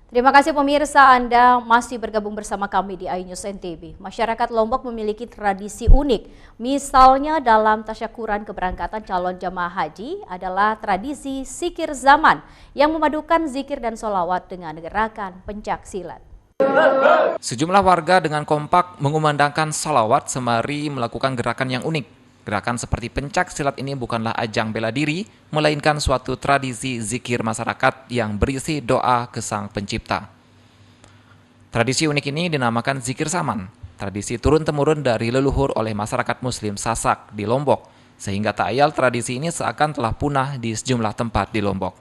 Terima kasih pemirsa, Anda masih bergabung bersama kami di iNews NTB. Masyarakat Lombok memiliki tradisi unik. Misalnya dalam tasyakuran keberangkatan calon jamaah haji adalah tradisi zikir zaman yang memadukan zikir dan sholawat dengan gerakan pencak silat. Sejumlah warga dengan kompak mengumandangkan salawat sembari melakukan gerakan yang unik. Gerakan seperti pencak silat ini bukanlah ajang bela diri, melainkan suatu tradisi zikir masyarakat yang berisi doa ke Sang Pencipta. Tradisi unik ini dinamakan zikir zaman. Tradisi turun-temurun dari leluhur oleh masyarakat Muslim Sasak di Lombok, sehingga tak ayal tradisi ini seakan telah punah di sejumlah tempat di Lombok.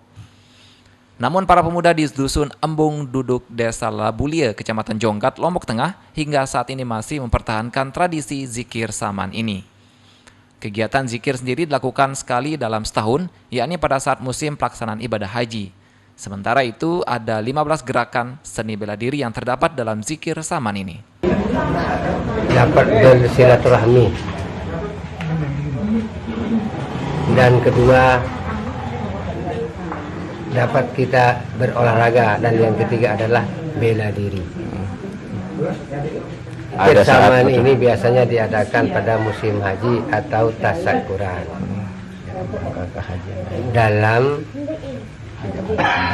Namun para pemuda di Dusun Embung Duduk Desa Labulia, Kecamatan Jonggat, Lombok Tengah, hingga saat ini masih mempertahankan tradisi zikir zaman ini. Kegiatan zikir sendiri dilakukan sekali dalam setahun, yakni pada saat musim pelaksanaan ibadah haji. Sementara itu, ada 15 gerakan seni bela diri yang terdapat dalam zikir zaman ini. Dapat bersilaturahmi. Dan kedua, dapat kita berolahraga. Dan yang ketiga adalah bela diri. Zaman ini biasanya diadakan pada musim haji atau tasyakuran dalam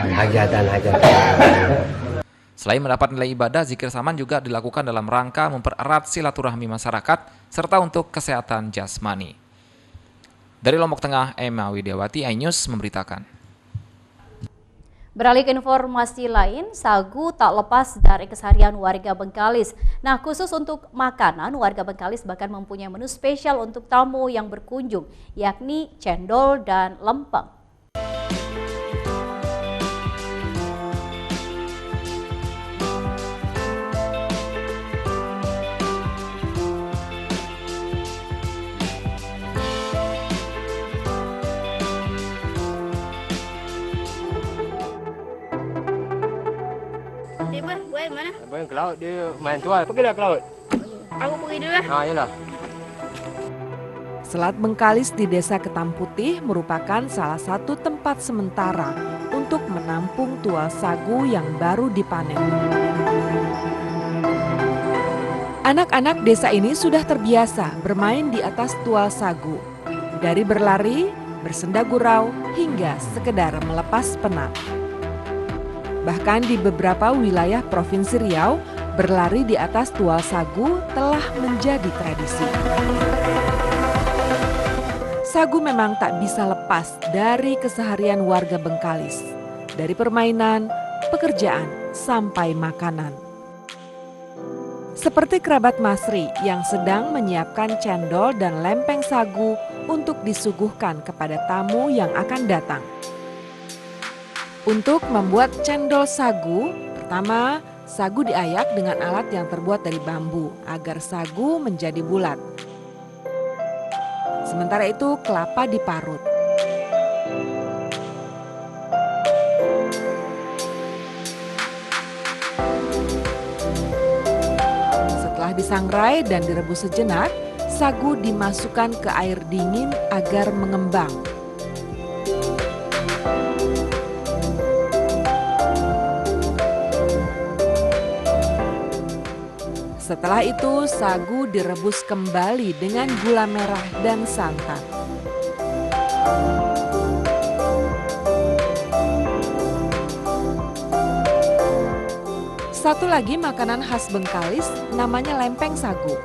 hajatan-hajatan. Selain mendapat nilai ibadah, zikir zaman juga dilakukan dalam rangka mempererat silaturahmi masyarakat serta untuk kesehatan jasmani. Dari Lombok Tengah, Emma Widiawati, iNews memberitakan. Beralih ke informasi lain, sagu tak lepas dari keseharian warga Bengkalis. Nah, khusus untuk makanan, warga Bengkalis bahkan mempunyai menu spesial untuk tamu yang berkunjung, yakni cendol dan lempeng. Boy, mana? Boy ke laut, dia main tuan. Pergilah ke laut. Aku pergi dulu lah. Yalah. Selat Bengkalis di Desa Ketam Putih merupakan salah satu tempat sementara untuk menampung tual sagu yang baru dipanen. Anak-anak desa ini sudah terbiasa bermain di atas tual sagu, dari berlari, bersenda gurau, hingga sekedar melepas penat. Bahkan di beberapa wilayah Provinsi Riau, berlari di atas tual sagu telah menjadi tradisi. Sagu memang tak bisa lepas dari keseharian warga Bengkalis, dari permainan, pekerjaan, sampai makanan. Seperti kerabat Masri yang sedang menyiapkan cendol dan lempeng sagu untuk disuguhkan kepada tamu yang akan datang. Untuk membuat cendol sagu, pertama sagu diayak dengan alat yang terbuat dari bambu agar sagu menjadi bulat. Sementara itu kelapa diparut. Setelah disangrai dan direbus sejenak, sagu dimasukkan ke air dingin agar mengembang. Setelah itu, sagu direbus kembali dengan gula merah dan santan. Satu lagi makanan khas Bengkalis namanya lempeng sagu.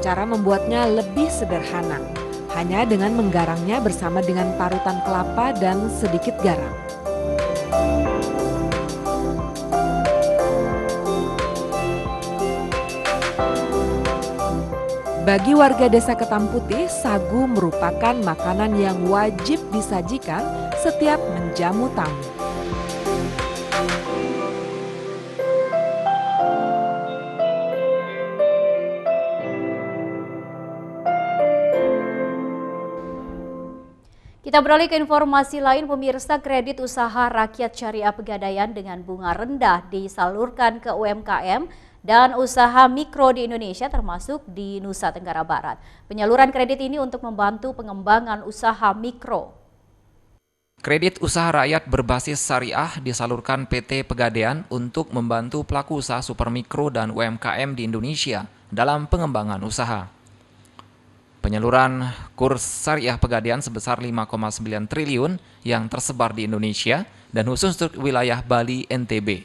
Cara membuatnya lebih sederhana, hanya dengan menggarangnya bersama dengan parutan kelapa dan sedikit garam. Bagi warga Desa Ketam Putih, sagu merupakan makanan yang wajib disajikan setiap menjamu tamu. Kita beralih ke informasi lain, pemirsa. Kredit usaha rakyat syariah Pegadaian dengan bunga rendah disalurkan ke UMKM dan usaha mikro di Indonesia termasuk di Nusa Tenggara Barat. Penyaluran kredit ini untuk membantu pengembangan usaha mikro. Kredit usaha rakyat berbasis syariah disalurkan PT Pegadaian untuk membantu pelaku usaha supermikro dan UMKM di Indonesia dalam pengembangan usaha. Penyaluran kurs syariah Pegadaian sebesar 5,9 triliun yang tersebar di Indonesia dan khusus untuk wilayah Bali NTB.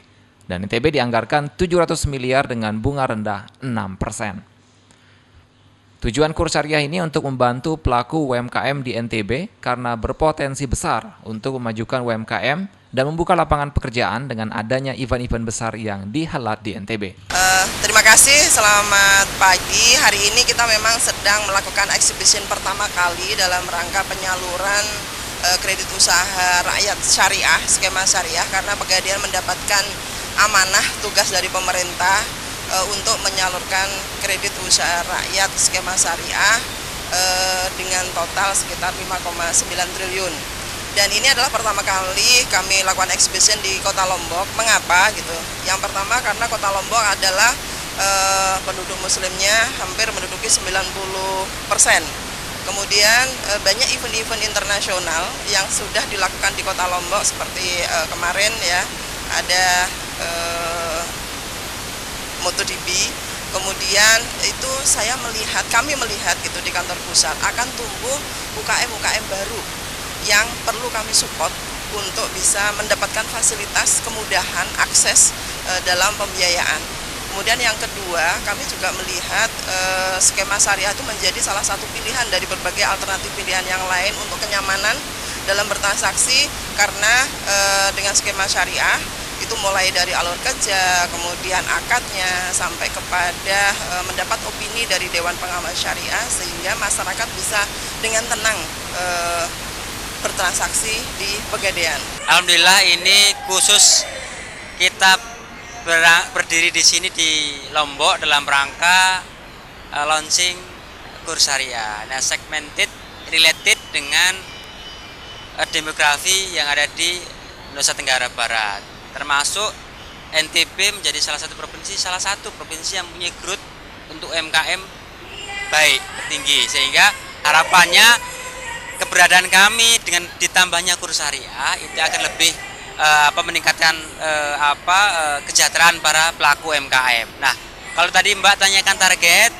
Dan NTB dianggarkan 700 miliar dengan bunga rendah 6%. Tujuan kurs syariah ini untuk membantu pelaku UMKM di NTB karena berpotensi besar untuk memajukan UMKM dan membuka lapangan pekerjaan dengan adanya event-event besar yang dihelat di NTB. Terima kasih, selamat pagi. Hari ini kita memang sedang melakukan exhibition pertama kali dalam rangka penyaluran kredit usaha rakyat syariah, skema syariah, karena Pegadaian mendapatkan amanah tugas dari pemerintah untuk menyalurkan kredit usaha rakyat skema syariah dengan total sekitar 5,9 triliun. Dan ini adalah pertama kali kami lakukan exhibition di Kota Lombok. Mengapa gitu? Yang pertama karena Kota Lombok adalah penduduk muslimnya hampir menduduki 90%. Kemudian banyak event-event internasional yang sudah dilakukan di Kota Lombok seperti kemarin ya ada MotoGP. Kemudian itu kami melihat gitu di kantor pusat akan tumbuh UKM baru yang perlu kami support untuk bisa mendapatkan fasilitas kemudahan akses dalam pembiayaan. Kemudian yang kedua, kami juga melihat skema syariah itu menjadi salah satu pilihan dari berbagai alternatif pilihan yang lain untuk kenyamanan dalam bertransaksi, karena dengan skema syariah itu mulai dari alur kerja, kemudian akadnya, sampai kepada mendapat opini dari Dewan Pengawas Syariah, sehingga masyarakat bisa dengan tenang bertransaksi di Pegadaian. Alhamdulillah ini khusus kita berdiri di sini di Lombok dalam rangka launching kurs syariah. Nah, segmented related dengan demografi yang ada di Nusa Tenggara Barat. Termasuk NTB menjadi salah satu provinsi yang punya growth untuk UMKM baik, tinggi, sehingga harapannya keberadaan kami dengan ditambahnya kurs syariah itu akan lebih meningkatkan kesejahteraan para pelaku UMKM. Nah, kalau tadi Mbak tanyakan target,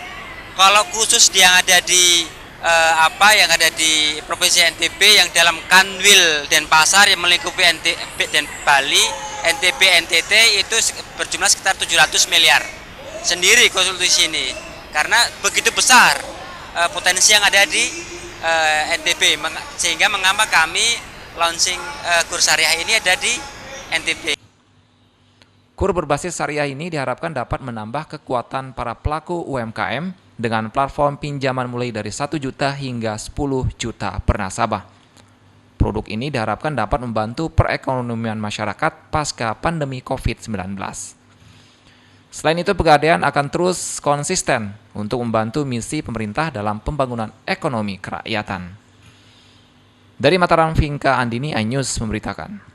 kalau khusus yang ada di yang ada di Provinsi NTB yang dalam Kanwil Denpasar yang melingkupi NTB dan Bali, NTB, NTT itu berjumlah sekitar 700 miliar sendiri konsultasi ini, karena begitu besar potensi yang ada di NTB, sehingga mengapa kami launching kurs syariah ini ada di NTB. Kur berbasis syariah ini diharapkan dapat menambah kekuatan para pelaku UMKM dengan platform pinjaman mulai dari 1 juta hingga 10 juta per nasabah. Produk ini diharapkan dapat membantu perekonomian masyarakat pasca pandemi COVID-19. Selain itu, Pegadaian akan terus konsisten untuk membantu misi pemerintah dalam pembangunan ekonomi kerakyatan. Dari Mataram, Vinka Andini, iNews memberitakan.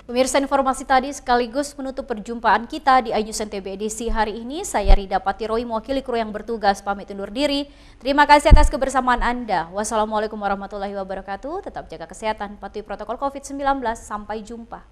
Pemirsa, informasi tadi sekaligus menutup perjumpaan kita di iNews NTB edisi hari ini. Saya Rida Patiroy, mewakili kru yang bertugas, pamit undur diri. Terima kasih atas kebersamaan Anda. Wassalamualaikum warahmatullahi wabarakatuh. Tetap jaga kesehatan, patuhi protokol COVID-19. Sampai jumpa.